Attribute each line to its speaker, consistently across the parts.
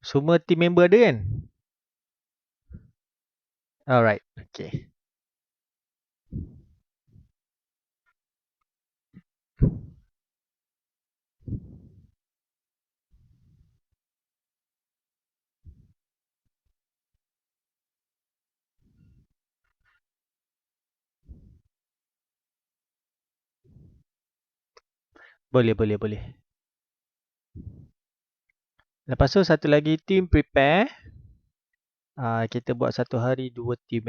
Speaker 1: Semua team member ada kan? Alright, okay. Boleh. Lepas tu satu lagi team prepare. Kita buat satu hari 2 team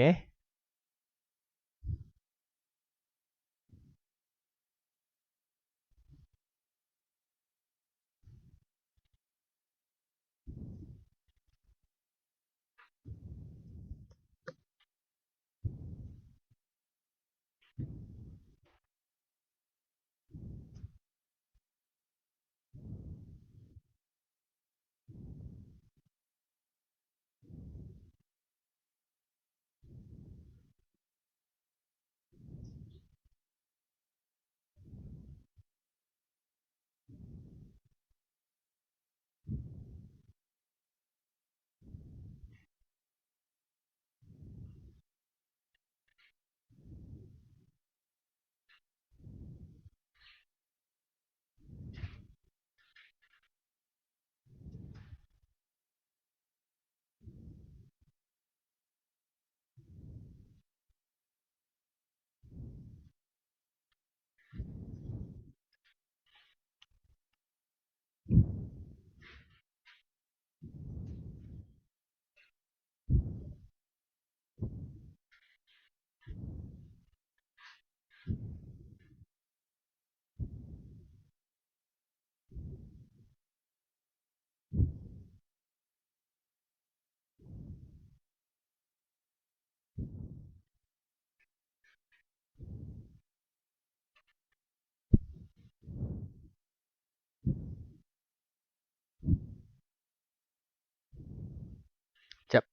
Speaker 1: Sekejap,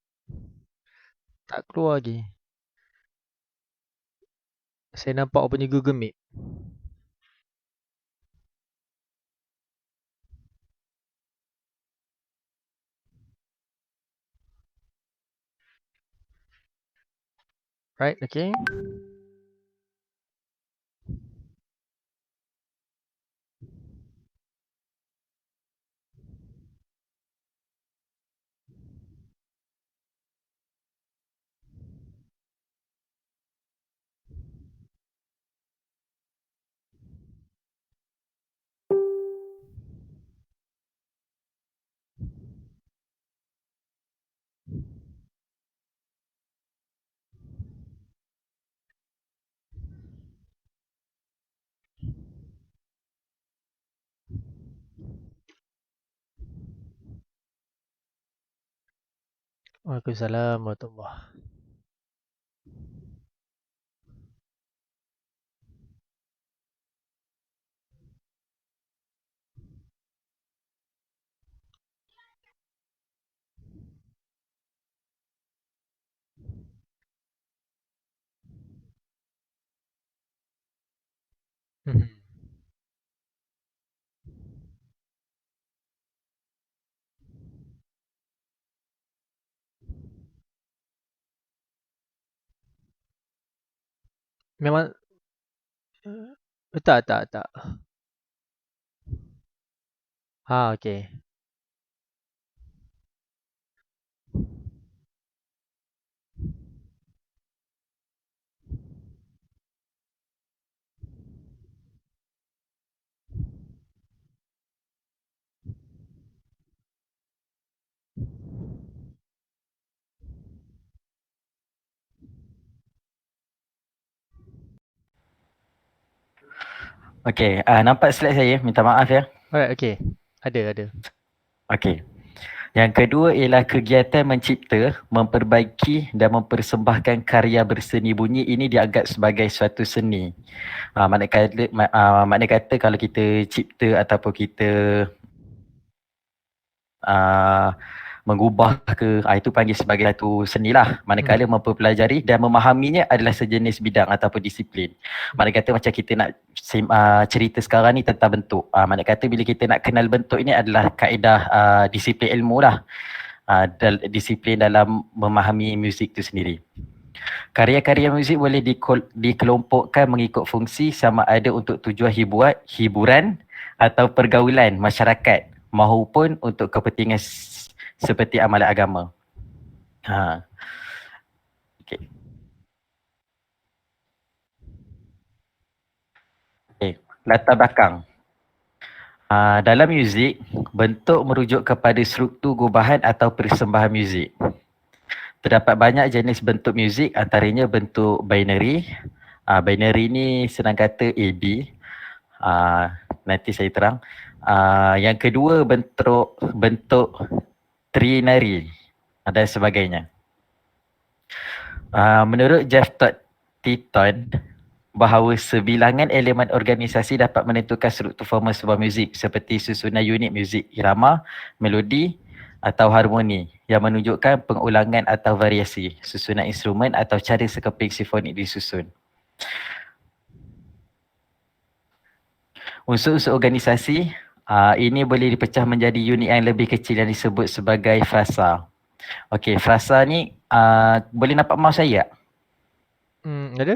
Speaker 1: tak keluar lagi. Saya nampak awak punya Google Meet. Right, okay. Waalaikumsalam warahmatullahi. Mhm. Memang tak. Okay.
Speaker 2: Okey, nampak slide saya? Minta maaf ya.
Speaker 1: Alright, okay. Ada.
Speaker 2: Okey. Yang kedua ialah kegiatan mencipta, memperbaiki dan mempersembahkan karya berseni bunyi. Ini dianggap sebagai suatu seni. Makna kata kalau kita cipta ataupun kita mengubah ke, itu panggil sebagai satu seni lah. Manakala mempelajari dan memahaminya adalah sejenis bidang ataupun disiplin. Mana kata macam kita nak cerita sekarang ni tentang bentuk. Mana kata bila kita nak kenal bentuk ini adalah kaedah disiplin ilmu lah. Disiplin dalam memahami muzik tu sendiri. Karya-karya muzik boleh dikelompokkan mengikut fungsi sama ada untuk tujuan hiburan atau pergaulan masyarakat maupun untuk kepentingan seperti amalan agama. Okay. Latar belakang. Dalam muzik, bentuk merujuk kepada struktur gubahan atau persembahan muzik. Terdapat banyak jenis bentuk muzik, antaranya bentuk binary. Binary ni senang kata AB. Nanti saya terang. Yang kedua bentuk trinary dan sebagainya. Menurut Jeff Titton, bahawa sebilangan elemen organisasi dapat menentukan struktur formal sebuah muzik seperti susunan unit muzik, irama, melodi atau harmoni yang menunjukkan pengulangan atau variasi, susunan instrumen atau cara sekeping simfonik disusun. Unsur-unsur organisasi ini boleh dipecah menjadi unit yang lebih kecil yang disebut sebagai frasa. Okey, frasa ni boleh nampak mouse saya tak?
Speaker 1: Ada?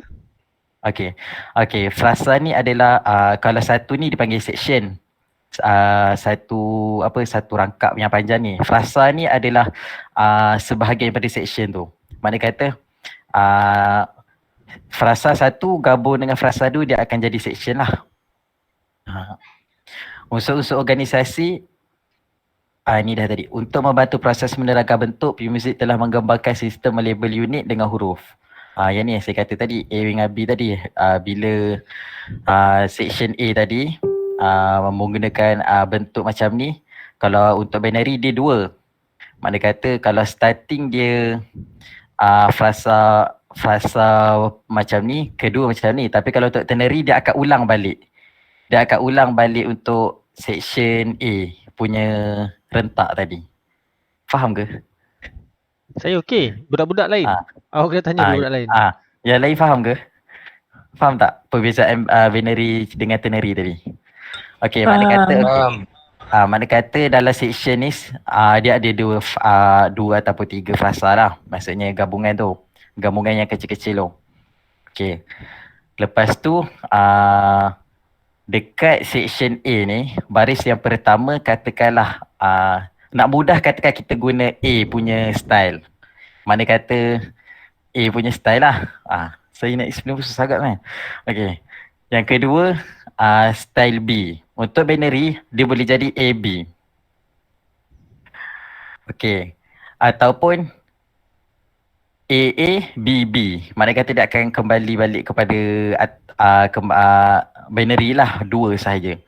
Speaker 2: Okey, frasa ni adalah kalau satu ni dipanggil section. Satu rangkap yang panjang ni. Frasa ni adalah sebahagian daripada section tu. Mana kata frasa satu gabung dengan frasa dua, dia akan jadi section lah. Unsur-unsur organisasi ini dah tadi. Untuk membantu proses menerangkan bentuk, pemuzik telah menggambarkan sistem melabel unit dengan huruf. Yang ni yang saya kata tadi, A dengan B tadi. Bila section A tadi menggunakan bentuk macam ni, kalau untuk binary dia 2. Makna kata kalau starting dia frasa macam ni, kedua macam ni. Tapi kalau untuk ternary dia akan ulang balik. Dia akan ulang balik untuk section A punya rentak tadi. Faham ke?
Speaker 1: Saya okey. Budak-budak lain. Awak kena tanya budak lain.
Speaker 2: Yang lain faham ke? Faham tak perbezaan binary dengan ternary tadi? Okey, mana kata dalam section ni dia ada dua ataupun 3 frasa lah. Maksudnya gabungan tu. Gabungan yang kecil-kecil tu. Okey. Lepas tu dekat section A ni, baris yang pertama katakanlah nak mudah katakan kita guna A punya style. Mana kata A punya style lah. Saya nak explain pun susah agak kan. Okey. Yang kedua style B. Untuk binary dia boleh jadi AB. Okey. Ataupun AA BB. Mana kata dia akan kembali balik kepada binary lah, 2 sahaja.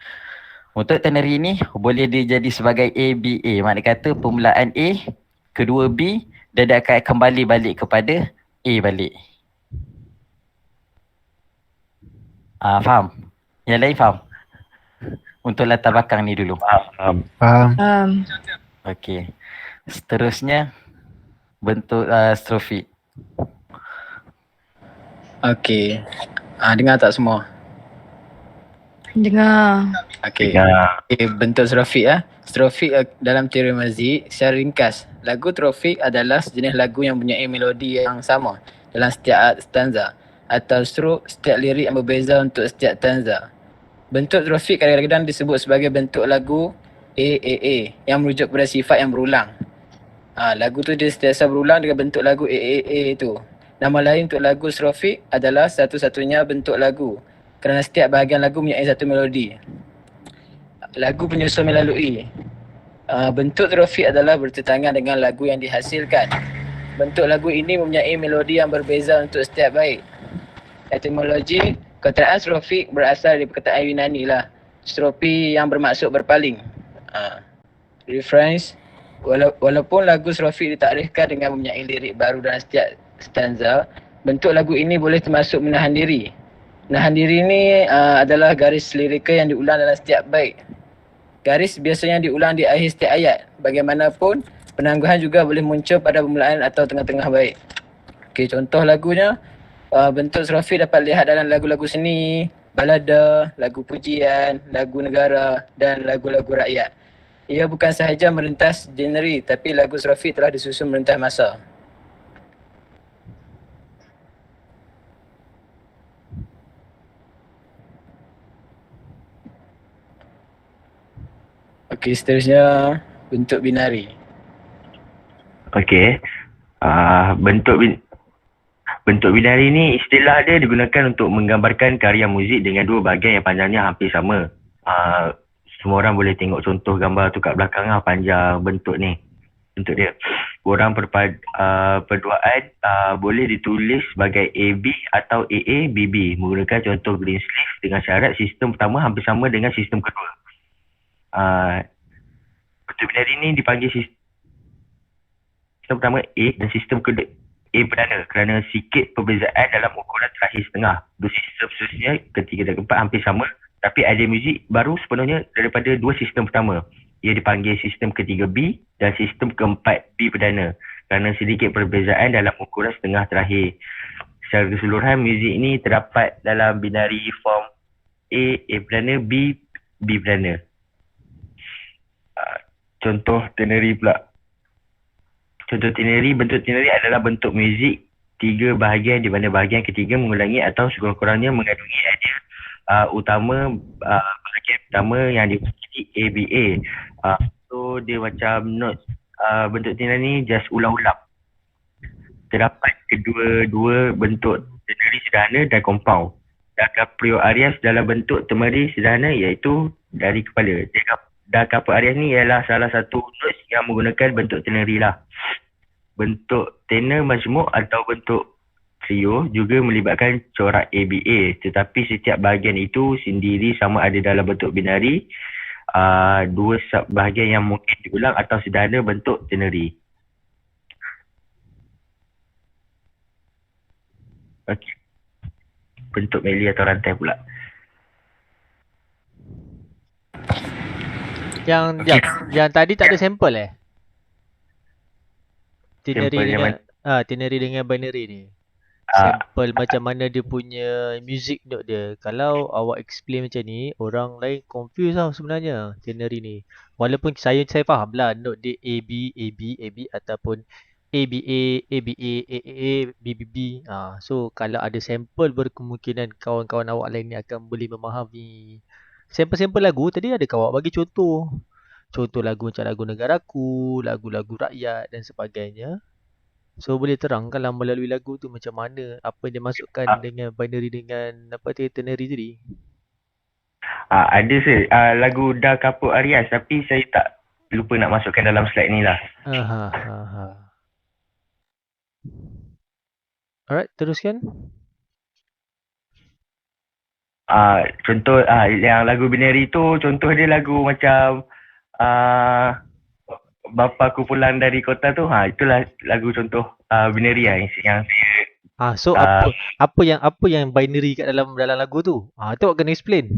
Speaker 2: Untuk ternary ni boleh dia jadi sebagai ABA. Makna kata permulaan A, kedua B, dan dia akan kembali balik kepada A balik. Faham? Yang lain faham? Untuk latar belakang ni dulu.
Speaker 3: Faham.
Speaker 2: Okey. Seterusnya bentuk strofik.
Speaker 3: Okey. Dengar tak semua?
Speaker 4: Dengar.
Speaker 3: Okey. Bentuk strofik Strofik dalam teori muzik secara ringkas, lagu strofik adalah sejenis lagu yang mempunyai melodi yang sama dalam setiap stanza atau setiap lirik yang berbeza untuk setiap stanza. Bentuk strofik kadang-kadang disebut sebagai bentuk lagu AAA yang merujuk kepada sifat yang berulang. Lagu tu dia sentiasa berulang dengan bentuk lagu AAA itu. Nama lain untuk lagu strofik adalah satu-satunya bentuk lagu kerana setiap bahagian lagu mempunyai satu melodi. Lagu penyusun melalui. Bentuk strofik adalah bertentangan dengan lagu yang dihasilkan. Bentuk lagu ini mempunyai melodi yang berbeza untuk setiap bait. Etimologi, kataan strofik berasal dari perkataan Yunani lah. Strofi yang bermaksud berpaling. Reference, walaupun lagu strofik ditakrifkan dengan mempunyai lirik baru dalam setiap stanza, bentuk lagu ini boleh termasuk menahan diri. Menahan diri ni adalah garis lirikal yang diulang dalam setiap bait. Garis biasanya diulang di akhir setiap ayat. Bagaimanapun, Penangguhan juga boleh muncul pada permulaan atau tengah-tengah bait. Okey, contoh lagunya, bentuk strofik dapat lihat dalam lagu-lagu seni, balada, lagu pujian, lagu negara dan lagu-lagu rakyat. Ia bukan sahaja merentas genre, tapi lagu strofik telah disusun merentas masa. Okey, seterusnya bentuk binari.
Speaker 4: Okey. Bentuk binari ni istilah dia digunakan untuk menggambarkan karya muzik dengan dua bahagian yang panjangnya hampir sama. Semua orang boleh tengok contoh gambar tu kat belakang lah, panjang bentuk ni. Bentuk dia. Orang perduaan boleh ditulis sebagai AB atau AA, BB menggunakan contoh green sleeve dengan syarat sistem pertama hampir sama dengan sistem kedua. Bentuk binari ni dipanggil sistem pertama A dan sistem kedua A perdana kerana sikit perbezaan dalam ukuran terakhir setengah. Dua sistem seterusnya ketiga dan keempat hampir sama, tapi idea muzik baru sepenuhnya daripada dua sistem pertama. Ia dipanggil sistem ketiga B dan sistem keempat B perdana kerana sedikit perbezaan dalam ukuran setengah terakhir. Secara keseluruhan, muzik ini terdapat dalam binari form A perdana, B perdana. Contoh ternary pula. Contoh ternary, bentuk ternary adalah bentuk muzik tiga bahagian di mana bahagian ketiga mengulangi atau sekurang-kurangnya mengandungi idea utama bahagian pertama yang dimaksudi ABA. So dia macam notes. Bentuk ternary ni just ulang-ulang. Terdapat kedua-dua bentuk ternary sederhana dan compound. Da Caprio Arias dalam bentuk ternary sederhana iaitu dari kepala. Da Caprio Arias ni ialah salah satu notes yang menggunakan bentuk ternary lah. Bentuk tenor majmuk atau bentuk trio juga melibatkan corak ABA, tetapi setiap bahagian itu sendiri sama ada dalam bentuk binari, dua bahagian yang mungkin diulang atau sederhana bentuk ternary. Okey. Bentuk melodi atau rantai pula.
Speaker 1: Yang tadi tak ada sampel Ternary
Speaker 4: Sampel yang
Speaker 1: dengan ternary dengan binary ni. Sampel macam mana dia punya music note dia. Kalau awak explain macam ni, orang lain confuse tau sebenarnya ternary ni. Walaupun saya faham lah note dia AB ataupun ABA, ABA, AAA, BBB. So kalau ada sampel berkemungkinan kawan-kawan awak lain ni akan boleh memahami. Sampel-sampel lagu tadi ada awak bagi contoh. Contoh lagu macam lagu negaraku, lagu-lagu rakyat dan sebagainya. So boleh terangkanlah melalui lagu tu macam mana, apa yang dia masukkan dengan binary dengan ternary tadi.
Speaker 4: Ada lagu Da Caprio Arias tapi saya tak lupa nak masukkan dalam slide ni lah.
Speaker 1: Alright, teruskan.
Speaker 4: Contoh yang lagu binary tu, contoh dia lagu macam Bapaku Pulang Dari Kota tu, itulah lagu contoh binary lah yang saya.
Speaker 1: So apa yang binary kat dalam lagu tu? Tu awak kena explain.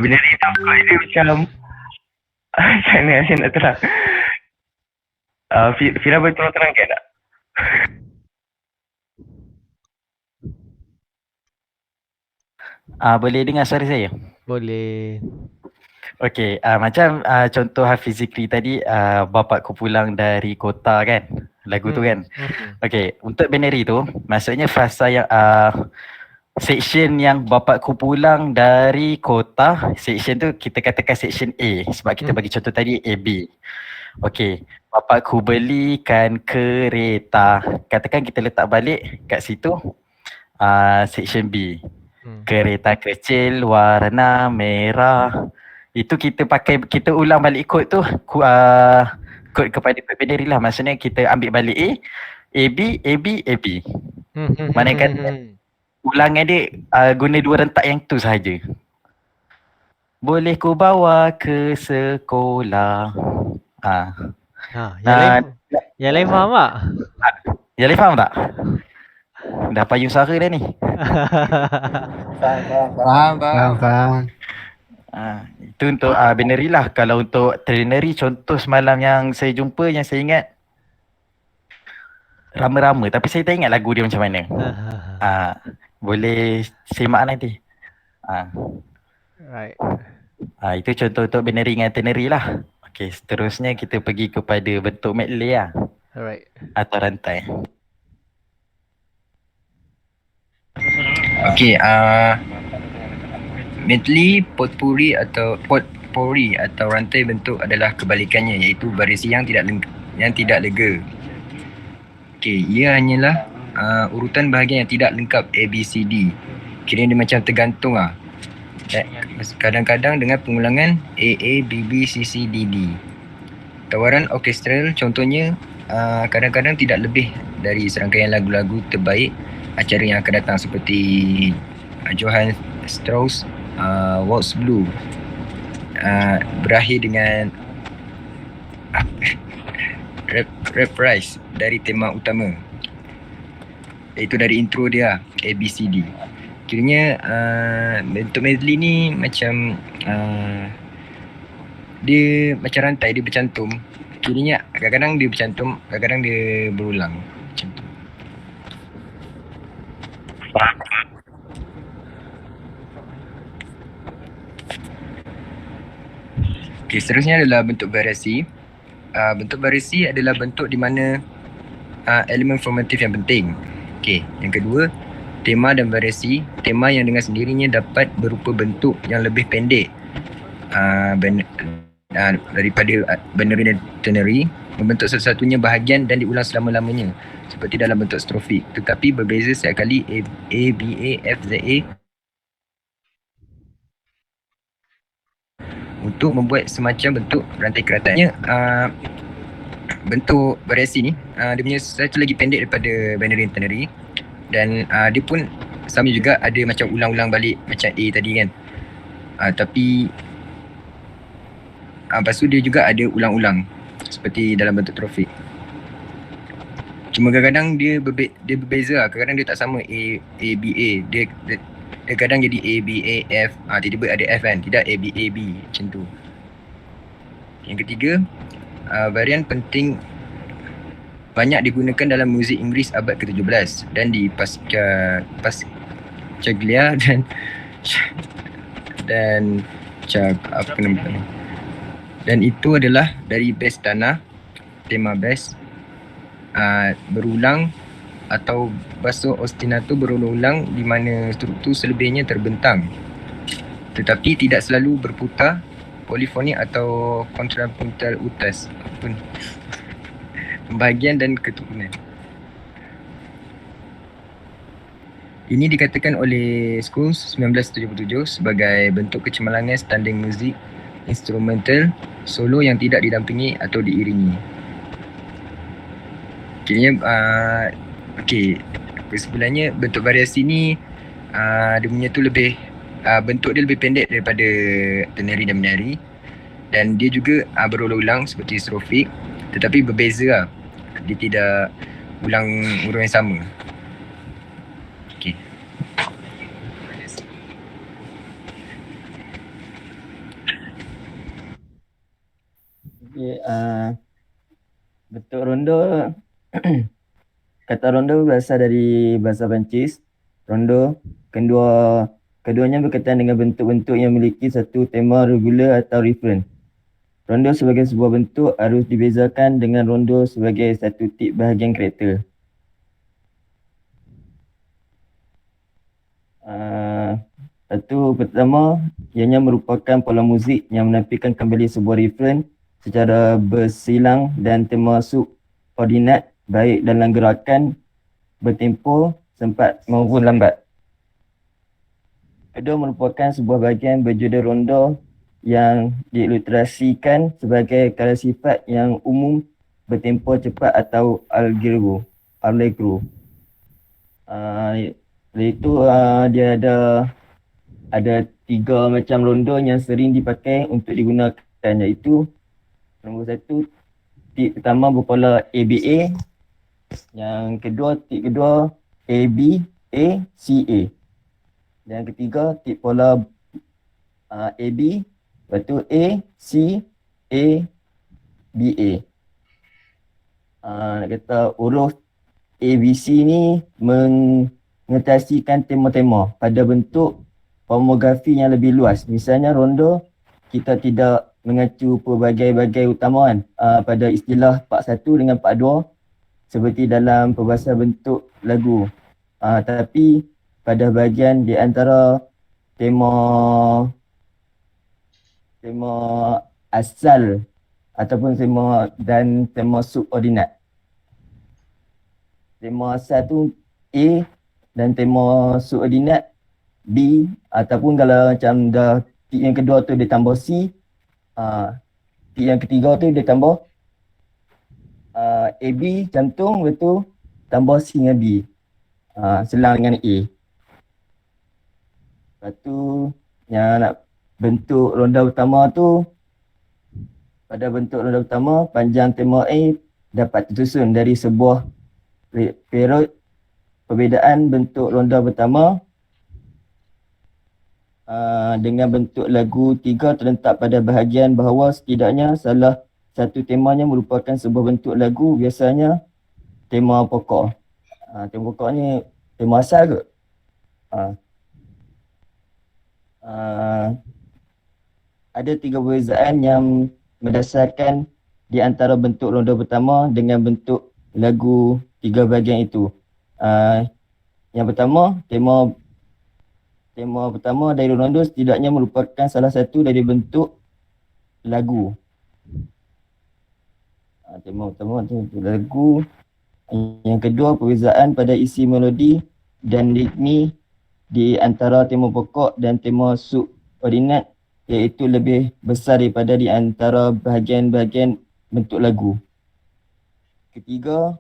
Speaker 4: Binary tu dia macam macam mana saya nak terang. Fira boleh tolong terangkan tak?
Speaker 2: Boleh dengar suara saya?
Speaker 1: Boleh.
Speaker 2: Okey, macam contoh Hafiz Zikri tadi, Bapakku Pulang Dari Kota kan, lagu tu kan. Okey, untuk binary tu maksudnya frasa yang section yang Bapakku Pulang Dari Kota, section tu kita katakan section A sebab kita bagi contoh tadi AB. Okey, Bapakku belikan kereta, katakan kita letak balik kat situ section B. Kereta kecil warna merah. Itu kita ulang balik kod tu, kod kepada binary lah. Maksudnya kita ambil balik A, AB, AB, AB. Mana kata ulangan dia guna dua rentak yang tu sahaja. Boleh ku bawa ke sekolah.
Speaker 1: Yang lain faham tak?
Speaker 2: Yang lain faham tak? Dah payung suara dah ni.
Speaker 3: Faham.
Speaker 2: Itu untuk binary lah. Kalau untuk ternary, contoh semalam yang saya jumpa, yang saya ingat Rama-Rama, tapi saya tak ingat lagu dia macam mana. Boleh semak nanti.
Speaker 1: Right.
Speaker 2: Itu contoh untuk binary dengan ternary lah. Okey, seterusnya kita pergi kepada bentuk medley lah.
Speaker 1: Alright.
Speaker 2: Atau rantai.
Speaker 3: Okey, medley, potpourri atau rantai bentuk adalah kebalikannya, iaitu variasi yang tidak lega. Okey, ia hanyalah urutan bahagian yang tidak lengkap A, B, C, D. Kiranya dia macam tergantung lah. Kadang-kadang dengan pengulangan A, B, B, C, C, D, D. Tawaran orkestral contohnya kadang-kadang tidak lebih dari serangkaian lagu-lagu terbaik acara yang akan datang, seperti Johann Strauss Waltz Blue berakhir dengan reprise dari tema utama, iaitu dari intro dia A, B, C, D. Kiranya bentuk medley ni macam dia macam rantai, dia bercantum. Kiranya kadang-kadang dia bercantum, kadang-kadang dia berulang macam tu. Okey, seterusnya adalah bentuk variasi. Bentuk variasi adalah bentuk di mana elemen formatif yang penting. Okey, yang kedua, tema dan variasi. Tema yang dengan sendirinya dapat berupa bentuk yang lebih pendek daripada binary dan ternary, membentuk satu-satunya bahagian dan diulang selama-lamanya, seperti dalam bentuk strofik, tetapi berbeza setiap kali A, B, A, F, Z, A. Untuk membuat semacam bentuk rantai keratannya, bentuk variasi ni dia punya satu lagi pendek daripada binary dan ternary, dan dia pun sama juga, ada macam ulang-ulang balik macam A tadi kan, tapi lepas tu dia juga ada ulang-ulang seperti dalam bentuk trofik. Cuma kadang-kadang dia berbeza lah. Kadang-kadang dia tak sama A, B, A. Dia kadang jadi A, B, A, F. Tiba-tiba ada F kan. Tidak A, B, A, B. Macam tu. Yang ketiga, varian penting banyak digunakan dalam muzik Inggeris abad ke-17 dan di Pascaglia dan apa nama ni? Dan itu adalah dari bass tanah, tema bass berulang atau basso ostinato berulang-ulang, di mana struktur selebihnya terbentang tetapi tidak selalu berputar, polifonik atau kontrapuntal utas, pembahagian dan keturunan. Ini dikatakan oleh Schulz 1977 sebagai bentuk kecemerlangan standing muzik instrumental solo yang tidak didampingi atau diiringi. Kiranya sebenarnya bentuk variasi ni dia punya tu lebih bentuk dia lebih pendek daripada ternary dan binary, dan dia juga berulang-ulang seperti strofik, tetapi berbeza lah. Dia tidak ulang urut yang sama. Okey.
Speaker 2: Bentuk rondo kata rondo berasal dari bahasa Perancis. Rondo keduanya berkaitan dengan bentuk-bentuk yang memiliki satu tema regular atau reference. Rondo sebagai sebuah bentuk harus dibezakan dengan rondo sebagai satu tip bahagian karakter. Satu pertama, ianya merupakan pola muzik yang menampilkan kembali sebuah reference secara bersilang dan termasuk koordinat baik dalam gerakan, bertempo, sempat maupun lambat. Kedua, merupakan sebuah bahagian berjudul rondo yang diilustrasikan sebagai kala sifat yang umum, bertempo cepat atau allegro. Itu dia ada tiga macam rondo yang sering dipakai untuk digunakan, iaitu nombor satu, tip pertama berpola ABA, yang kedua tip kedua
Speaker 5: AB, A, C, A. Dan ketiga tip pola AB, lepas tu A, C, A, B, A. Nak kata huruf ABC ni mengetasikan tema-tema pada bentuk homografi yang lebih luas. Misalnya rondo, kita tidak mengacu pelbagai-bagai utama kan, pada istilah part 1 dengan part 2 seperti dalam perbahasan bentuk lagu. Tapi pada bahagian di antara tema asal ataupun tema subordinat. Tema asal tu A dan tema subordinat B, ataupun kalau macam dah tip yang kedua tu dia tambah C, tip yang ketiga tu dia tambah AB cantung, lepas tu tambah C dengan B, selang dengan A. Lepas tu yang nak bentuk ronda utama tu, pada bentuk ronda utama panjang tema A dapat tersusun dari sebuah period perbezaan bentuk ronda pertama dengan bentuk lagu 3 terletak pada bahagian bawah. Setidaknya salah satu temanya merupakan sebuah bentuk lagu, biasanya tema pokok. Tema pokok ni tema asal ke? Ada 3 perbezaan yang berdasarkan di antara bentuk ronda pertama dengan bentuk lagu 3 bahagian itu. Yang pertama, tema pertama dari rondo setidaknya merupakan salah satu dari bentuk lagu. Tema pertama tu lagu. Yang kedua, perbezaan pada isi melodi dan ritmi di antara tema pokok dan tema subordinat, iaitu lebih besar daripada di antara bahagian-bahagian bentuk lagu. Ketiga,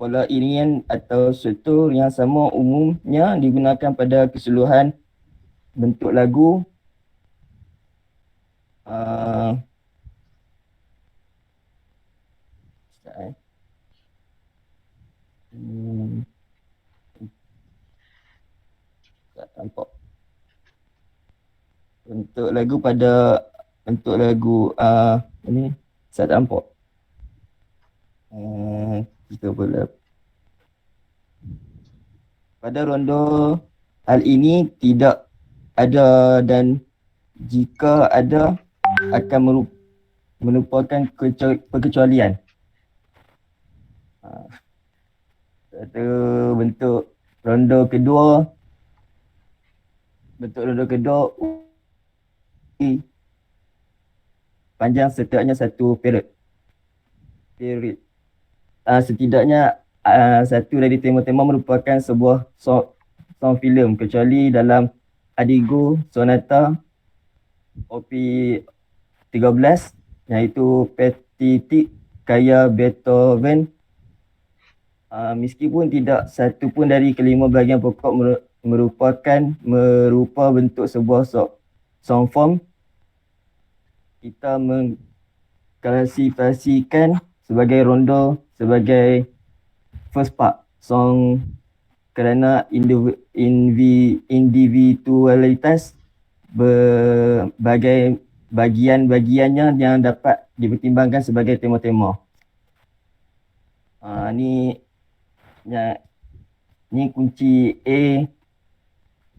Speaker 5: pola iringan atau struktur yang sama umumnya digunakan pada keseluruhan bentuk lagu. Tak nampak. Bentuk lagu pada bentuk lagu ini saya tak nampak. Kita boleh pada rondo hal ini tidak ada, dan jika ada akan merupakan perkecualian. Satu bentuk rondo kedua, panjang setidaknya satu period. Setidaknya satu dari tema-tema merupakan sebuah song filem, kecuali dalam Adigo Sonata OP 13, iaitu Petitik karya Beethoven. Meskipun tidak satu pun dari kelima bahagian pokok merupa bentuk sebuah song form, kita mengklasifikasikan sebagai rondo sebagai first part song kerana individualitas berbagai bagian-bagiannya yang dapat dipertimbangkan sebagai tema-tema. Ni kunci A,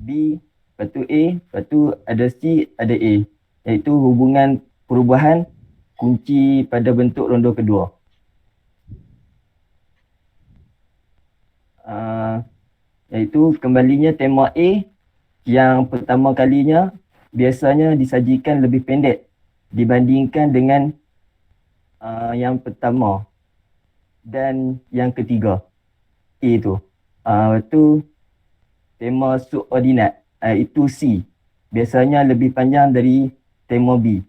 Speaker 5: B, lepas tu A, lepas tu ada C, ada A, iaitu hubungan perubahan kunci pada bentuk rondo kedua. Iaitu kembalinya tema A yang pertama kalinya biasanya disajikan lebih pendek dibandingkan dengan yang pertama dan yang ketiga A tu. Itu tema subordinat, itu C, biasanya lebih panjang dari tema B.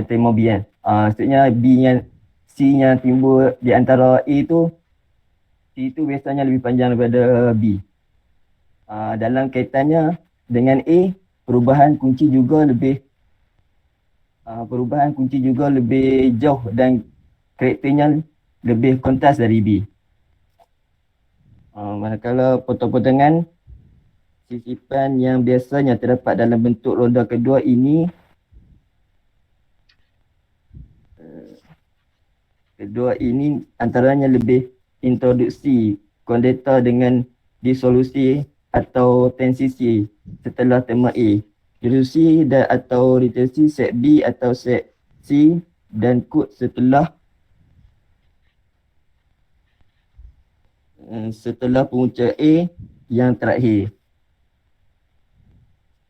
Speaker 5: Tema B kan. Maksudnya B yang C yang timbul di antara A tu, C itu biasanya lebih panjang daripada B. Dalam kaitannya dengan A, perubahan kunci juga lebih jauh dan karakternya lebih kontras dari B. Manakala potong-potongan sisipan yang biasanya terdapat dalam bentuk ronda kedua ini antaranya lebih introduksi kondensor dengan disolusi atau transisi setelah tema A, disolusi dan atau retensi set B atau set C dan kod setelah penguca A yang terakhir.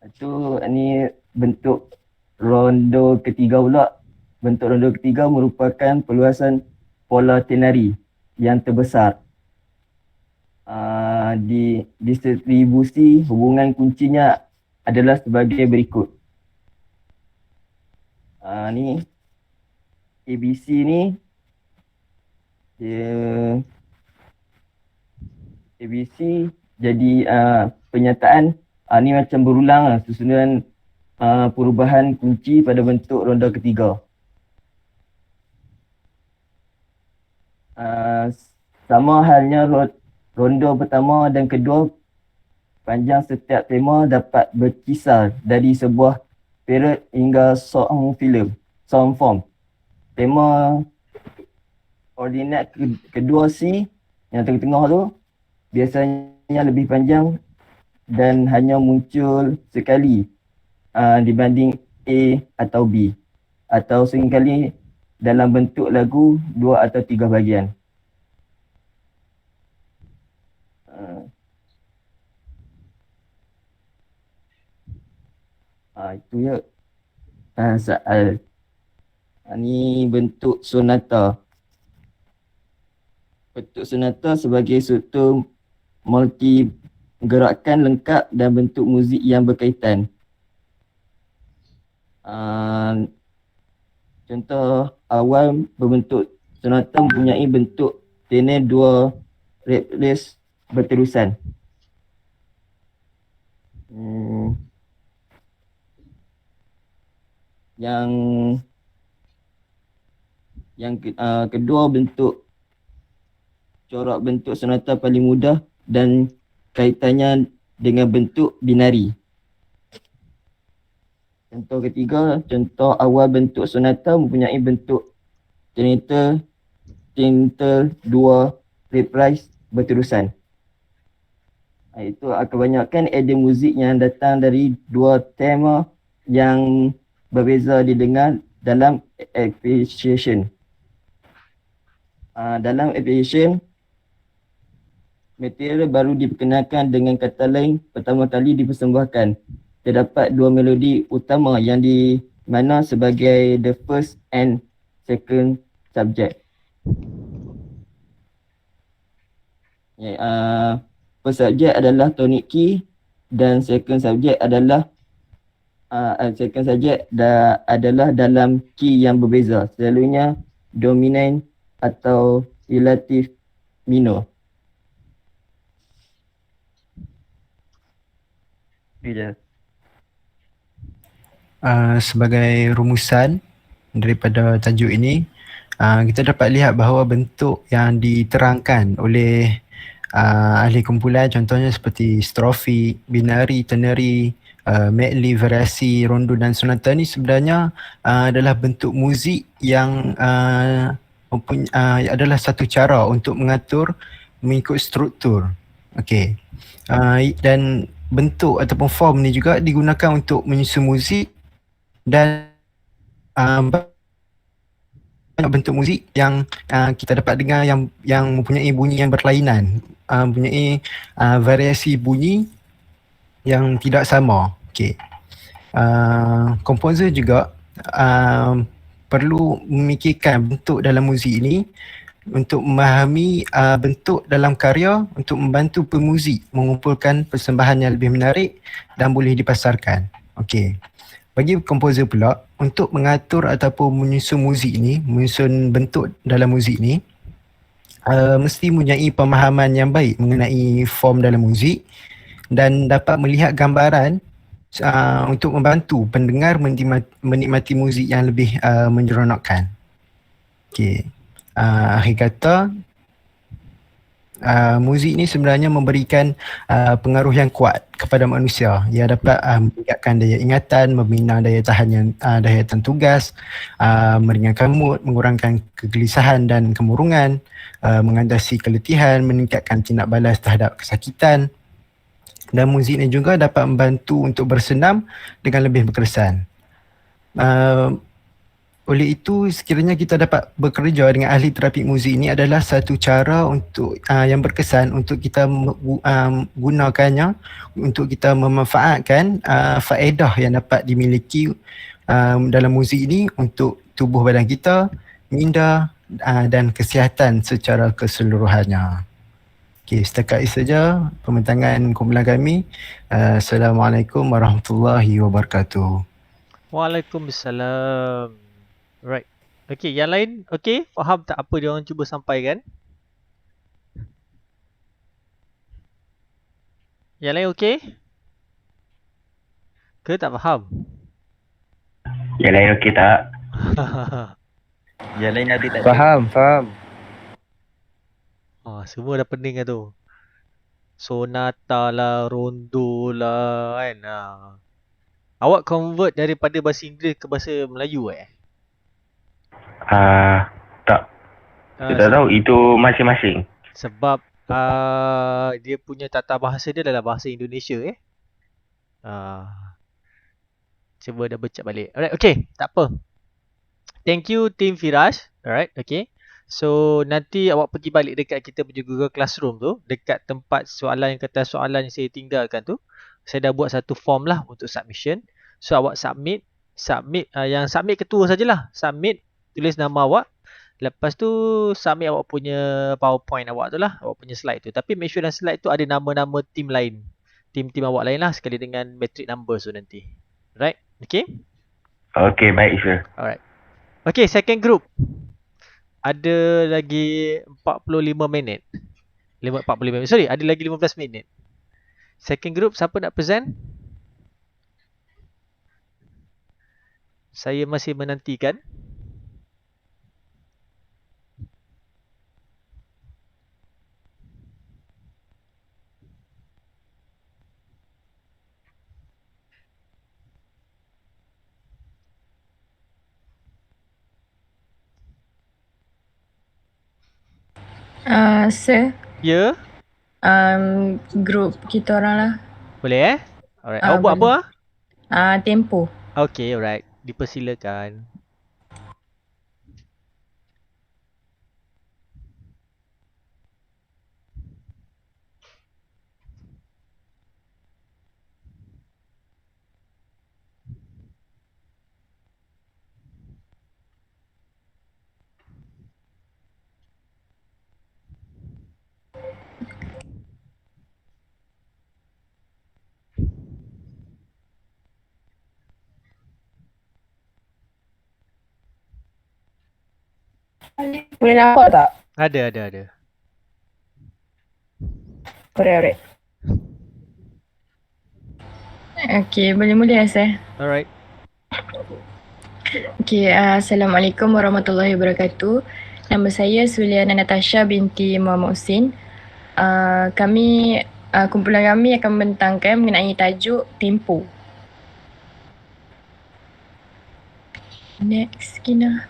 Speaker 5: Itu ni bentuk rondo ketiga pula. Bentuk rondo ketiga merupakan perluasan pola ternary yang terbesar. Di distribusi hubungan kuncinya adalah sebagai berikut. Ni ABC ni dia ABC jadi penyataan ni macam berulang lah, susunan perubahan kunci pada bentuk ronda ketiga. Sama halnya ronda pertama dan kedua, panjang setiap tema dapat berkisar dari sebuah period hingga song form. Tema ordinat kedua C yang tengah-tengah tu biasanya lebih panjang dan hanya muncul sekali dibanding A atau B, atau seringkali dalam bentuk lagu 2 atau 3 bahagian. Itu ya soal. Ni bentuk sonata. Bentuk sonata sebagai struktur multi gerakan lengkap dan bentuk muzik yang berkaitan. Contoh awal berbentuk sonata mempunyai bentuk tenor 2 rephrase berterusan. Yang kedua, bentuk corak bentuk sonata paling mudah dan kaitannya dengan bentuk binari. Contoh ketiga, contoh awal bentuk sonata mempunyai bentuk tenor 2 rephrase berterusan. Itu kebanyakan idiom muzik yang datang dari 2 tema yang berbeza didengar dalam appreciation. Dalam appreciation, material baru diperkenalkan, dengan kata lain pertama kali dipersembahkan. Terdapat 2 melodi utama yang di mana sebagai the first and second subject. First subject adalah tonic key dan second subject adalah adalah dalam key yang berbeza, selalunya dominant atau relative minor.
Speaker 6: Sebagai rumusan daripada tajuk ini, kita dapat lihat bahawa bentuk yang diterangkan oleh ahli kumpulan contohnya seperti strofi, binari, ternary, medley, variasi, rondo dan sonata ni sebenarnya adalah bentuk muzik yang adalah satu cara untuk mengatur mengikut struktur. Okey. Dan bentuk ataupun form ni juga digunakan untuk menyusun muzik dan banyak bentuk muzik yang kita dapat dengar yang mempunyai bunyi yang berlainan, mempunyai variasi bunyi yang tidak sama. Okey. Komposer juga perlu memikirkan bentuk dalam muzik ini untuk memahami bentuk dalam karya untuk membantu pemuzik mengumpulkan persembahan yang lebih menarik dan boleh dipasarkan. Okey. Bagi komposer pula, untuk mengatur ataupun menyusun muzik ni, menyusun bentuk dalam muzik ni, mesti mempunyai pemahaman yang baik mengenai form dalam muzik dan dapat melihat gambaran untuk membantu pendengar menikmati muzik yang lebih menyeronokkan. Okey. Akhir kata, muzik ni sebenarnya memberikan pengaruh yang kuat kepada manusia. Ia dapat meningkatkan daya ingatan, membina daya tahan tugas, meringankan mood, mengurangkan kegelisahan dan kemurungan, mengatasi keletihan, meningkatkan tindak balas terhadap kesakitan. Dan muzik ni juga dapat membantu untuk bersenam dengan lebih berkesan. Oleh itu, sekiranya kita dapat bekerja dengan ahli terapi muzik ini adalah satu cara untuk yang berkesan untuk kita gunakannya untuk kita memanfaatkan faedah yang dapat dimiliki dalam muzik ini untuk tubuh badan kita, minda dan kesihatan secara keseluruhannya. Okey, setakat itu saja pembentangan kumpulan kami. Assalamualaikum warahmatullahi wabarakatuh.
Speaker 1: Waalaikumsalam. Right. Okay, yang lain okay? Faham tak apa dia orang cuba sampaikan? Yang lain okay? Ke tak faham?
Speaker 4: Yang lain okey tak?
Speaker 2: Yang lain ada tak?
Speaker 3: Faham.
Speaker 1: Semua dah pening dah tu. Sonata lah, rondo lah kan. Awak convert daripada bahasa Inggeris ke bahasa Melayu
Speaker 4: Tak. Saya tak tahu. Itu masing-masing.
Speaker 1: Sebab dia punya tata bahasa dia adalah bahasa Indonesia Cuba dah becak balik. Alright, okay. Tak apa. Thank you Team Firaj. Alright, okay. So nanti awak pergi balik dekat kita punya Google Classroom tu. Dekat tempat soalan yang kata soalan yang saya tinggalkan tu. Saya dah buat satu form lah untuk submission. So awak submit. Yang submit ketua sajalah. Submit. Tulis nama awak. Lepas tu submit awak punya PowerPoint awak tu lah. Awak punya slide tu. Tapi make sure dalam slide tu ada nama-nama team lain. Team-team awak lain lah. Sekali dengan metric numbers tu nanti. Right? Okay?
Speaker 4: Okey, baik sir.
Speaker 1: Alright. Okay, second group. Ada lagi 45 minit. 45 minit. Sorry, ada lagi 15 minit. Second group, siapa nak present? Saya masih menantikan.
Speaker 7: Sir,
Speaker 1: Ya?
Speaker 7: grup kita orang lah.
Speaker 1: Boleh Alright. Awak buat
Speaker 7: boleh.
Speaker 1: apa
Speaker 7: Tempo.
Speaker 1: Okay, alright. Dipersilakan.
Speaker 7: Boleh nampak tak?
Speaker 1: Ada.
Speaker 7: Alright. Okay, boleh mula saya.
Speaker 1: Alright.
Speaker 7: Okay, Assalamualaikum warahmatullahi wabarakatuh. Nama saya Suliana Natasha binti Muhammad Husin. Kumpulan kami akan membentangkan mengenai tajuk Tempo. Next, Kina.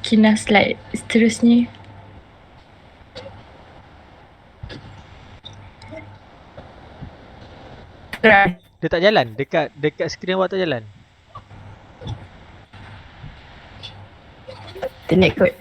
Speaker 7: Kina slide seterusnya.
Speaker 1: Dia tak jalan. Dekat skrin awak tak jalan.
Speaker 7: Internet kot.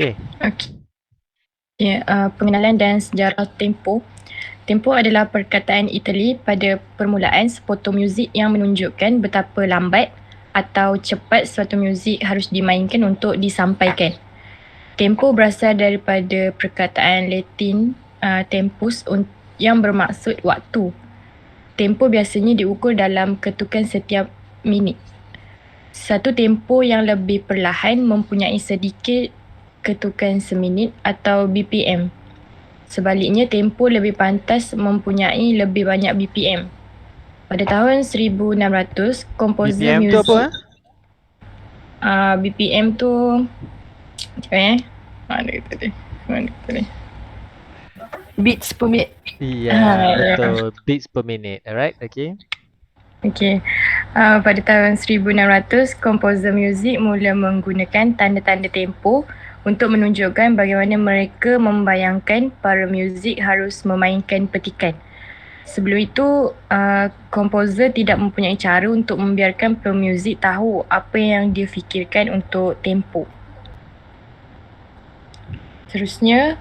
Speaker 1: Okay.
Speaker 7: Okey. Pengenalan dan sejarah tempo. Tempo adalah perkataan Itali pada permulaan sepotong muzik yang menunjukkan betapa lambat atau cepat suatu muzik harus dimainkan untuk disampaikan. Tempo berasal daripada perkataan Latin tempus yang bermaksud waktu. Tempo biasanya diukur dalam ketukan setiap minit. Satu tempo yang lebih perlahan mempunyai sedikit ketukan seminit atau BPM. Sebaliknya, tempo lebih pantas mempunyai lebih banyak BPM. Pada tahun 1600, komposer
Speaker 1: BPM tu
Speaker 7: muzik...
Speaker 1: apa?
Speaker 7: BPM tu... Mana kata dia?
Speaker 8: Beats per minute.
Speaker 1: Iya,
Speaker 7: ya.
Speaker 1: betul. Beats per minute. Alright, okay.
Speaker 7: Okey. Pada tahun 1600, komposer muzik mula menggunakan tanda-tanda tempo untuk menunjukkan bagaimana mereka membayangkan para muzik harus memainkan petikan. Sebelum itu, komposer tidak mempunyai cara untuk membiarkan pemuzik tahu apa yang dia fikirkan untuk tempo. Seterusnya,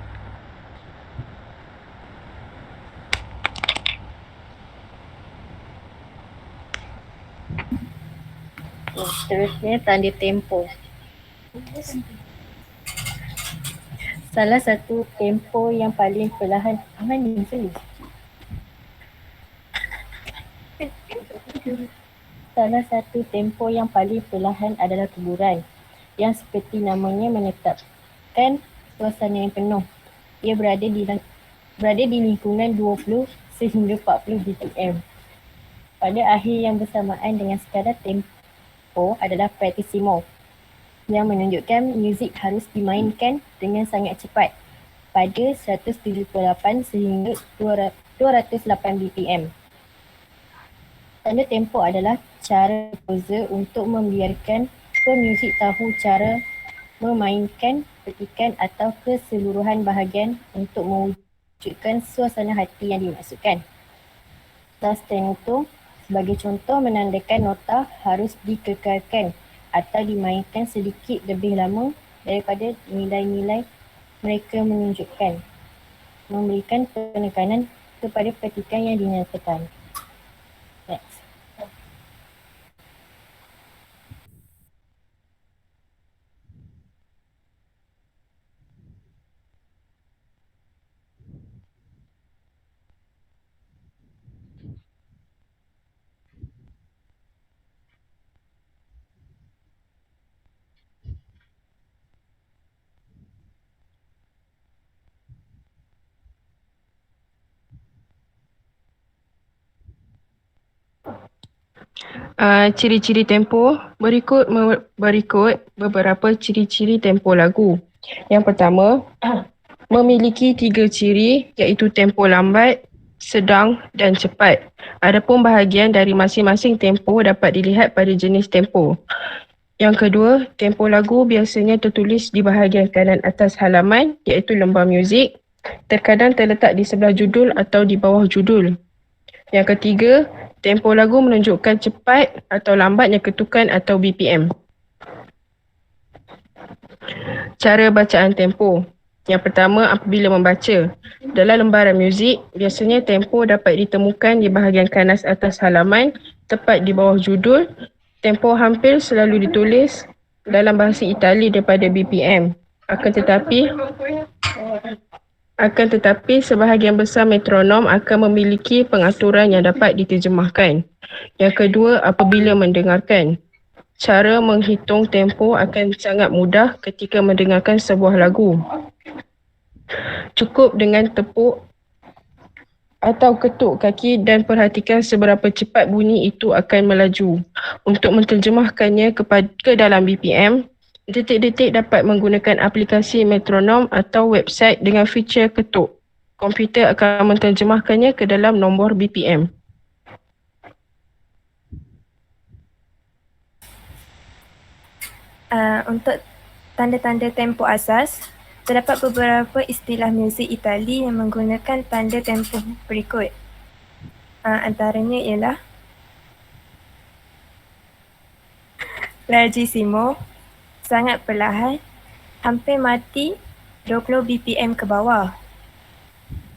Speaker 7: tanda tempo. Salah satu tempo yang paling perlahan Salah satu tempo yang paling perlahan adalah tuburan, yang seperti namanya menetapkan suasana yang penuh. Ia berada di lingkungan 20 sehingga 40 BPM. Pada akhir yang bersamaan dengan sekadar tempo adalah Pianissimo, yang menunjukkan muzik harus dimainkan dengan sangat cepat pada 178 sehingga 208 BPM. Tanda tempo adalah cara komposer untuk membiarkan pemuzik tahu cara memainkan petikan atau keseluruhan bahagian untuk mewujudkan suasana hati yang dimaksudkan. Sostenuto sebagai contoh menandakan nota harus dikekalkan atau dimainkan sedikit lebih lama daripada nilai-nilai mereka menunjukkan, memberikan penekanan kepada petikan yang dinyatakan. Next.
Speaker 8: Ciri-ciri tempo berikut beberapa ciri-ciri tempo lagu. Yang pertama, memiliki 3 ciri iaitu tempo lambat, sedang dan cepat. Adapun bahagian dari masing-masing tempo dapat dilihat pada jenis tempo. Yang kedua, tempo lagu biasanya tertulis di bahagian kanan atas halaman iaitu lembar muzik. Terkadang terletak di sebelah judul atau di bawah judul. Yang ketiga, tempo lagu menunjukkan cepat atau lambatnya ketukan atau BPM. Cara bacaan tempo. Yang pertama, apabila membaca. Dalam lembaran muzik, biasanya tempo dapat ditemukan di bahagian kanan atas halaman, tepat di bawah judul. Tempo hampir selalu ditulis dalam bahasa Itali daripada BPM. Akan tetapi sebahagian besar metronom akan memiliki pengaturan yang dapat diterjemahkan. Yang kedua, apabila mendengarkan. Cara menghitung tempo akan sangat mudah ketika mendengarkan sebuah lagu. Cukup dengan tepuk atau ketuk kaki dan perhatikan seberapa cepat bunyi itu akan melaju. Untuk menterjemahkannya ke dalam BPM, detik-detik dapat menggunakan aplikasi metronom atau website dengan feature ketuk. Komputer akan menterjemahkannya ke dalam nombor BPM.
Speaker 9: Untuk tanda-tanda tempo asas, terdapat beberapa istilah muzik Itali yang menggunakan tanda tempo berikut. Antaranya ialah Largissimo, sangat perlahan, hampir mati 20 BPM ke bawah.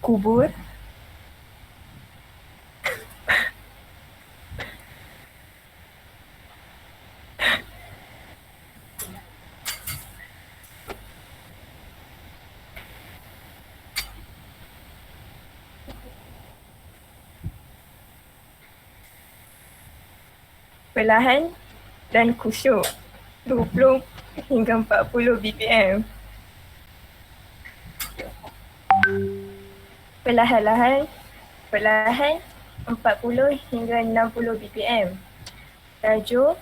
Speaker 9: Kubur. Perlahan dan khusyuk 20 hingga 40 BPM. Perlahan-lahan, perlahan 40 hingga 60 BPM. Laju,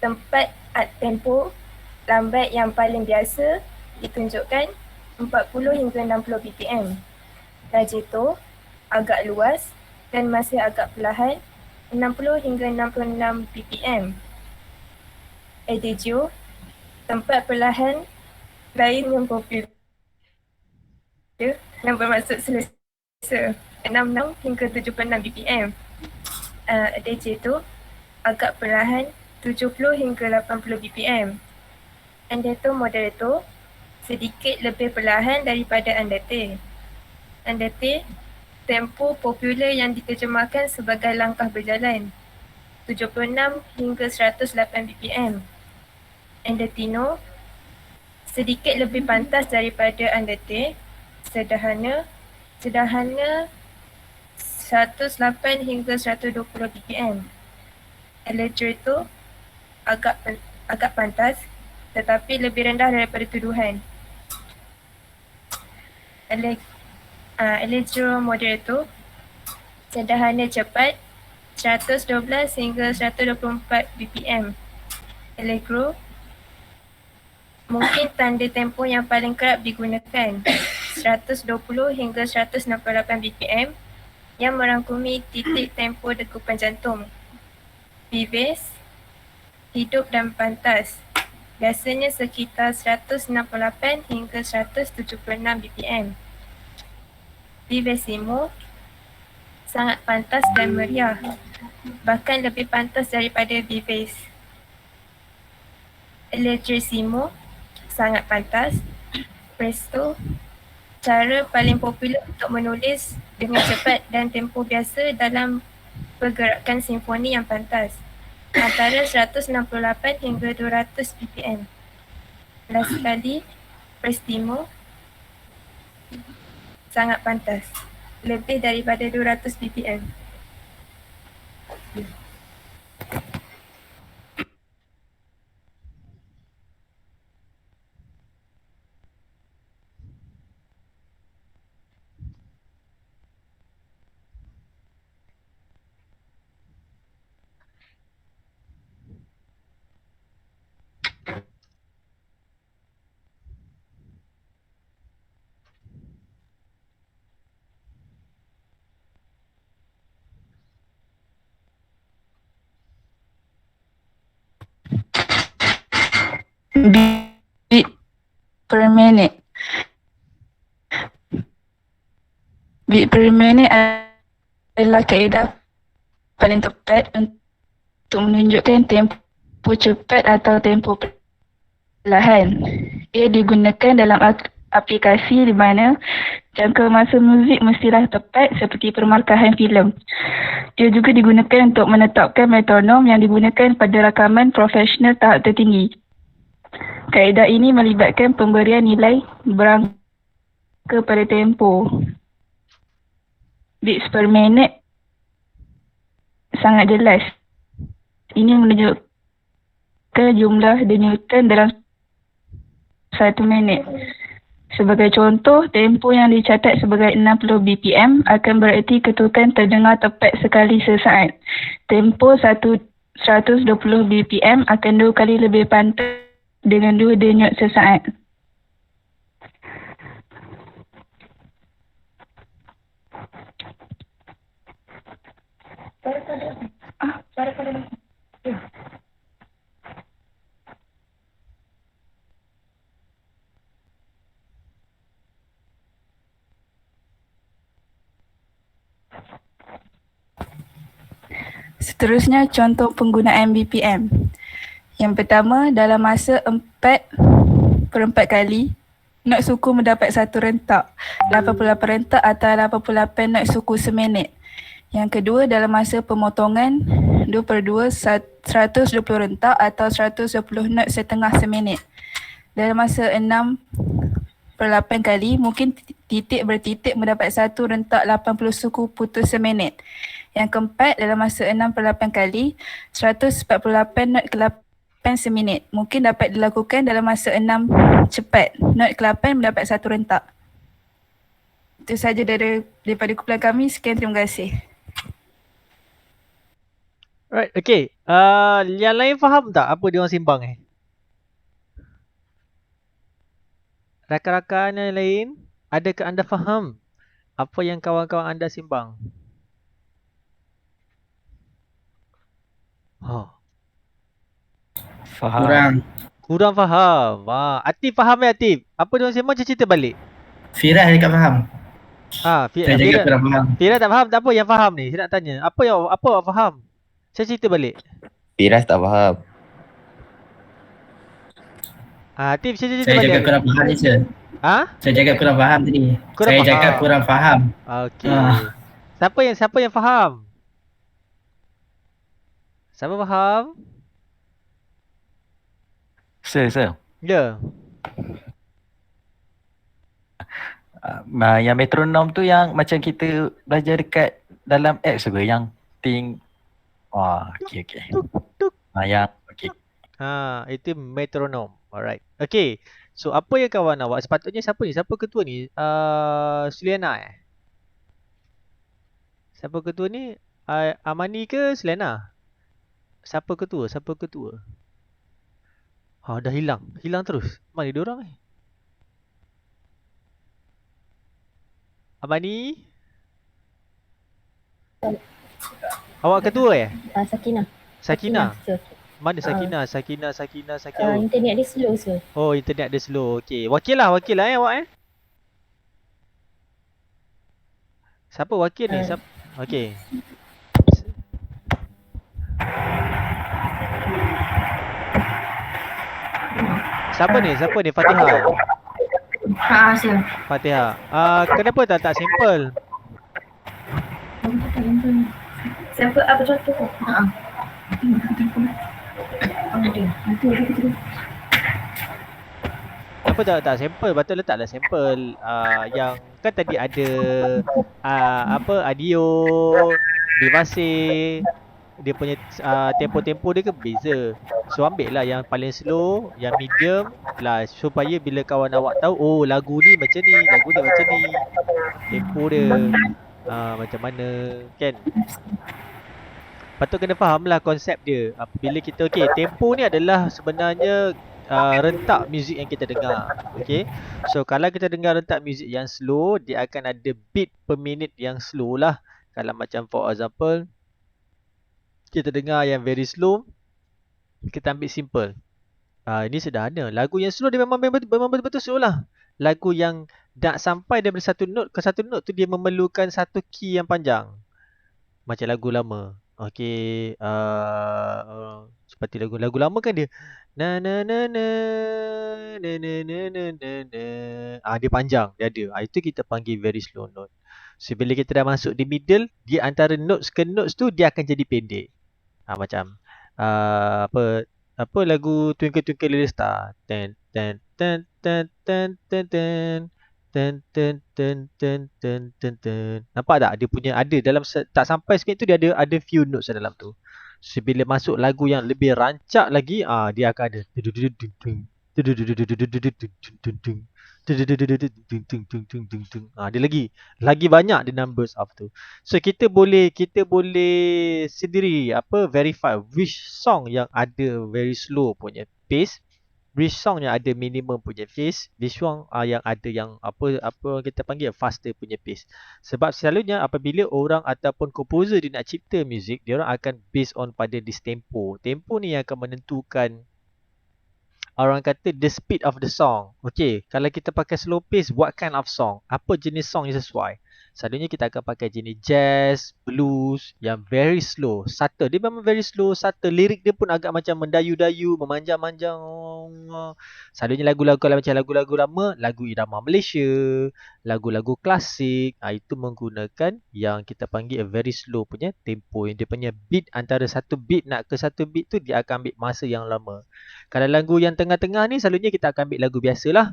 Speaker 9: tempat tempo, lambat yang paling biasa ditunjukkan 40 hingga 60 BPM. Lajito, agak luas dan masih agak perlahan 60 hingga 66 BPM. Adagio, tempat perlahan lain yang popular yang bermaksud selesa 66 hingga 76 BPM. Adagio agak perlahan 70 hingga 80 BPM. Andante moderato sedikit lebih perlahan daripada andante. Andante tempo popular yang diterjemahkan sebagai langkah berjalan 76 hingga 108 BPM. Andantino sedikit lebih pantas daripada andante, sederhana 108 hingga 120 BPM. Allegretto agak pantas tetapi lebih rendah daripada tuduhan. Allegro moderato sederhana cepat 112 hingga 124 BPM. Allegro mungkin tanda tempo yang paling kerap digunakan 120 hingga 168 BPM yang merangkumi titik tempo degupan jantung. Vives hidup dan pantas biasanya sekitar 168 hingga 176 BPM. Vivissimo sangat pantas dan meriah, bahkan lebih pantas daripada Vives. Elegissimo sangat pantas. Presto cara paling popular untuk menulis dengan cepat dan tempo biasa dalam pergerakan simfoni yang pantas, antara 168 hingga 200 BPM. Last sekali, Prestimo sangat pantas, lebih daripada 200 BPM.
Speaker 10: Beat per minute. Beat per minute adalah kaedah paling tepat untuk menunjukkan tempo cepat atau tempo perlahan. Ia digunakan dalam aplikasi di mana jangka masa muzik mestilah tepat seperti permarkahan filem. Ia juga digunakan untuk menetapkan metronom yang digunakan pada rakaman profesional tahap tertinggi. Kaedah ini melibatkan pemberian nilai berangka pada tempo. Beats per minute sangat jelas. Ini menunjukkan jumlah denyutan dalam 1 minit. Sebagai contoh, tempo yang dicatat sebagai 60 BPM akan bererti ketukan terdengar tepat sekali sesaat. Tempo 120 BPM akan 2 kali lebih pantas dengan 2 denyut sesaat. Seterusnya, contoh penggunaan BPM. Yang pertama, dalam masa 40 per 4 kali, not suku mendapat 1 rentak, 88 rentak atau 88 not suku seminit. Yang kedua, dalam masa pemotongan 2/2 120 rentak atau 120 not setengah seminit. Dalam masa 6/8 kali, mungkin titik bertitik mendapat 1 rentak 80 suku putus seminit. Yang keempat, dalam masa 6/8 kali, 148 not ke-8 seminit. Mungkin dapat dilakukan dalam masa 6 cepat. Not ke-8 mendapat 1 rentak. Itu sahaja daripada kumpulan kami. Sekian, terima kasih.
Speaker 1: Alright, okay. Yang lain faham tak apa dia orang simbang Rakan-rakan yang lain, adakah anda faham apa yang kawan-kawan anda simbang?
Speaker 2: Faham.
Speaker 1: Kurang faham. Atif faham Atif? Apa dia orang simbang, cerita balik.
Speaker 11: Firas dekat faham. Saya jaga kurang faham.
Speaker 1: Firas tak faham, tak apa yang faham ni. Saya nak tanya, apa awak faham? Saya cerita balik.
Speaker 12: Firas tak faham.
Speaker 1: Atif, saya cerita
Speaker 11: Saya
Speaker 1: balik.
Speaker 11: jaga kurang faham ni, sir. Saya jaga kurang faham tadi. Saya cakap kurang faham.
Speaker 1: Okey. Siapa yang faham? Siapa faham?
Speaker 2: Sir.
Speaker 1: Ya.
Speaker 2: Yang metronom tu yang macam kita belajar dekat dalam apps ke yang ting. Okey. Yang okey.
Speaker 1: Itu metronom. Alright. Okay. So apa yang kawan awak? Sepatutnya siapa ni? Siapa ketua ni? Suliana Siapa ketua ni? Amani ke Suliana? Siapa ketua? Dah hilang. Hilang terus. Mana dia orang Amani? Awak ketua Sakinah. Mana Sakinah?
Speaker 7: Internet dia slow, sir.
Speaker 1: Oh, internet dia slow. Okey. Wakil lah awak Siapa wakil ni? Okey. Siapa ni? Fatihah.
Speaker 10: Sir.
Speaker 1: Fatihah. Kenapa tak simple?
Speaker 10: Siapa apa contoh?
Speaker 1: Kenapa tak sampel? Patut letaklah sampel. Yang kan tadi ada audio, Vivase, dia punya tempo-tempo dia kan beza. So ambil lah yang paling slow, yang medium lah, supaya bila kawan awak tahu lagu ni macam ni, lagu ni macam ni, tempo dia macam mana kan. Patut kena faham lah konsep dia. Bila kita tempo ni adalah sebenarnya rentak muzik yang kita dengar. Okay. So kalau kita dengar rentak muzik yang slow, dia akan ada beat per minute yang slow lah. Kalau macam for example, kita dengar yang very slow, kita ambil simple. Ini sederhana. Lagu yang slow dia memang betul-betul slow lah. Lagu yang nak sampai daripada satu note ke satu note tu, dia memerlukan satu key yang panjang. Macam lagu lama. Okey, seperti lagu lama kan dia na na na na na na na na na na. Dia panjang, dia ada. Itu kita panggil very slow note. So bila kita dah masuk di middle, dia antara notes ke notes tu dia akan jadi pendek. Macam apa lagu Twinkle Twinkle Little Star. Ten ten ten ten ten ten ten. Ten. Nampak tak? Dia punya ada dalam tak sampai sikit tu, dia ada few notes dalam tu. So bila masuk lagu yang lebih rancak lagi, dia akan ada dia lagi banyak the numbers of tu. So kita boleh sendiri verify which song yang ada very slow punya pace, which song yang ada minimum punya pace, which song yang ada yang apa kita panggil faster punya pace. Sebab selalunya apabila orang ataupun composer dia nak cipta muzik, dia orang akan based on pada this tempo. Tempo ni yang akan menentukan, orang kata, the speed of the song. Okay, kalau kita pakai slow pace, what kind of song? Apa jenis song yang sesuai? Selalunya kita akan pakai jenis jazz, blues yang very slow, subtle. Dia memang very slow, subtle. Lirik dia pun agak macam mendayu-dayu, memanjang-manjang. Selalunya lagu-lagu kalau macam lagu-lagu lama, lagu irama Malaysia, lagu-lagu klasik, itu menggunakan yang kita panggil a very slow punya tempo. Yang dia punya beat, antara satu beat nak ke satu beat tu dia akan ambil masa yang lama. Kalau lagu yang tengah-tengah ni selalunya kita akan ambil lagu biasa lah.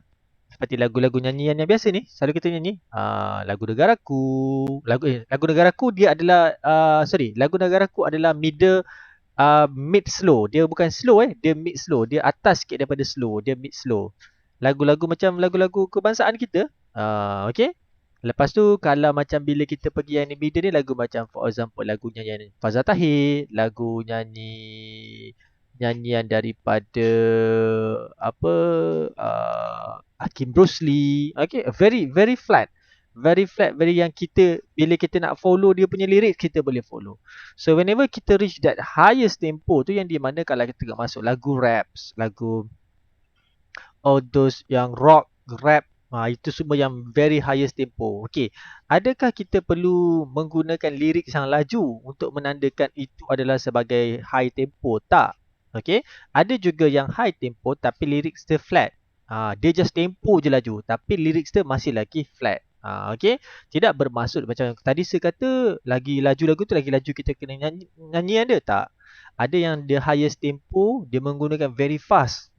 Speaker 1: Seperti lagu-lagu nyanyian yang biasa ni, selalu kita nyanyi lagu negaraku. Lagu negaraku dia adalah lagu negaraku adalah mid slow. Dia bukan slow dia mid slow. Dia atas sikit daripada slow, dia mid slow. Lagu-lagu macam lagu-lagu kebangsaan kita. Okey. Lepas tu kalau macam bila kita pergi yang middle ni, lagu macam for example lagu nyanyian Fazal Tahir, lagu nyanyian daripada Hakim Brosli. Okay, very flat. Very flat, very yang kita bila kita nak follow dia punya lirik, kita boleh follow. So whenever kita reach that highest tempo tu, yang di mana kalau kita tengok masuk lagu raps, lagu all those yang rock, rap, itu semua yang very highest tempo. Okay, adakah kita perlu menggunakan lirik yang laju untuk menandakan itu adalah sebagai high tempo? Tak. Okay, ada juga yang high tempo tapi lirik dia flat. Dia just tempo je laju tapi lirik dia masih lagi flat. Okay, tidak bermaksud macam tadi saya kata lagi laju lagu tu lagi laju kita kena nyanyian dia. Tak. Ada yang the highest tempo dia menggunakan very fast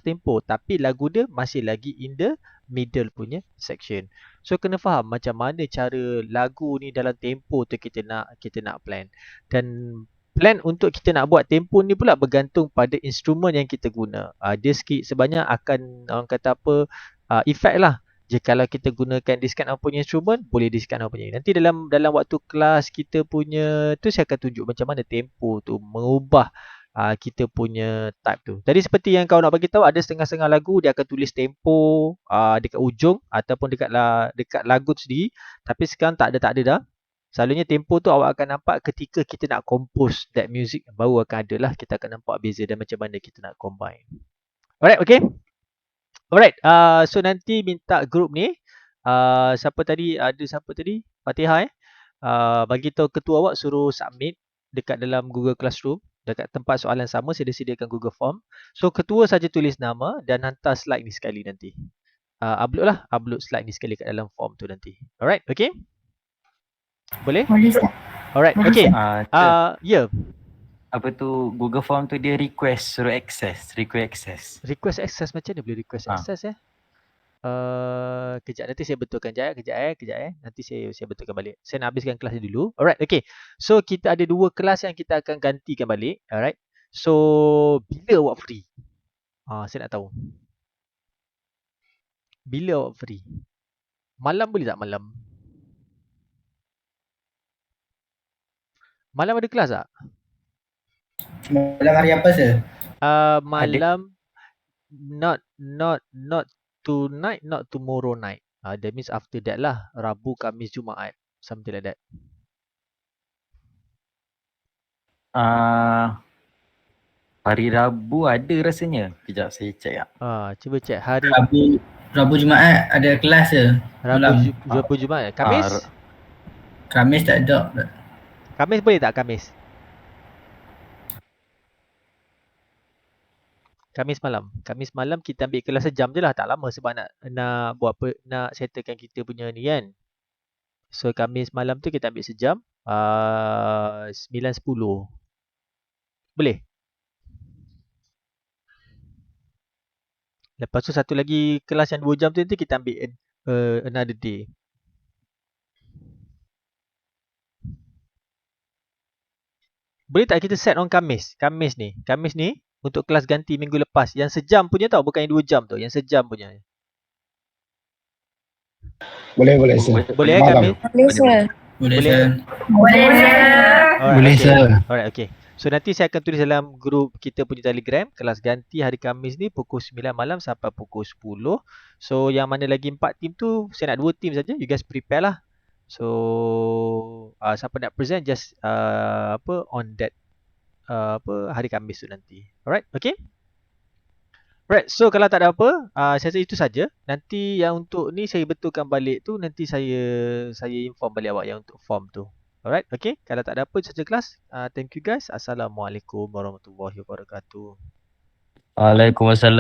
Speaker 1: tempo tapi lagu dia masih lagi in the middle punya section. So kena faham macam mana cara lagu ni dalam tempo tu kita nak plan. Dan plan untuk kita nak buat tempo ni pula bergantung pada instrumen yang kita guna. Dia sikit sebanyak akan orang kata apa efek lah. Jikalau kita gunakan diskan apa punya instrumen, boleh diskan apa punya. Nanti dalam waktu kelas kita punya tu saya akan tunjuk macam mana tempo tu mengubah kita punya type tu. Tadi seperti yang kau nak bagi tahu, ada setengah-setengah lagu dia akan tulis tempo dekat ujung ataupun dekat lagu tu sendiri. Tapi sekarang tak ada dah. Selalunya tempo tu awak akan nampak ketika kita nak compose that music, baru akan ada lah kita akan nampak beza dan macam mana kita nak combine. Alright, okay. Alright, so nanti minta group ni siapa tadi? Fatihah bagi tahu ketua awak suruh submit dekat dalam Google Classroom, dekat tempat soalan sama saya sediakan Google Form. So ketua saja tulis nama dan hantar slide ni sekali nanti. Upload slide ni sekali kat dalam form tu nanti. Alright, okay? Boleh?
Speaker 10: Boleh, Ustaz.
Speaker 1: Alright, okay. Ya.
Speaker 2: Apa tu Google Form tu dia request suruh access.
Speaker 1: Request access macam mana boleh request access kejap nanti saya betulkan kejap. Nanti saya betulkan balik. Saya nak habiskan kelas ni dulu. Alright, okay. So kita ada 2 kelas yang kita akan gantikan balik. Alright. So bila awak free? Saya nak tahu. Bila awak free? Malam boleh tak malam? Malam ada kelas tak?
Speaker 11: Malam hari apa sir?
Speaker 1: Malam not tonight, not tomorrow night. That means after that lah, Rabu, Khamis, Jumaat, something like that.
Speaker 2: Hari Rabu ada rasanya. Kejap saya check
Speaker 1: Cuba check hari
Speaker 11: Rabu Jumaat ada kelas ke?
Speaker 1: Rabu Jumaat. Khamis?
Speaker 11: Khamis tak ada.
Speaker 1: Khamis boleh tak Khamis? Khamis malam kita ambil kelas sejam je lah, tak lama sebab nak buat nak settlekan kita punya ni kan. So Khamis malam tu kita ambil sejam 9.10. Boleh? Lepas tu satu lagi kelas yang 2 jam tu nanti kita ambil another day. Boleh tak kita set on Khamis ni untuk kelas ganti minggu lepas. Yang sejam punya tau, bukan yang 2 jam tu. Yang sejam punya.
Speaker 12: Boleh sir.
Speaker 1: Boleh Khamis?
Speaker 10: Boleh, Sir.
Speaker 6: Boleh sir.
Speaker 1: Alright, okay. So nanti saya akan tulis dalam grup kita punya Telegram, kelas ganti hari Khamis ni pukul 9 malam sampai pukul 10. So yang mana lagi 4 team tu, saya nak 2 team saja. You guys prepare lah. So siapa nak present just on that hari Khamis tu nanti. Alright, okay? Right, so kalau tak ada apa, saya rasa itu saja. Nanti yang untuk ni saya betulkan balik tu, nanti saya inform balik awak yang untuk form tu. Alright, okay. Kalau tak ada apa saja kelas. Thank you guys. Assalamualaikum warahmatullahi wabarakatuh.
Speaker 13: Waalaikumsalam.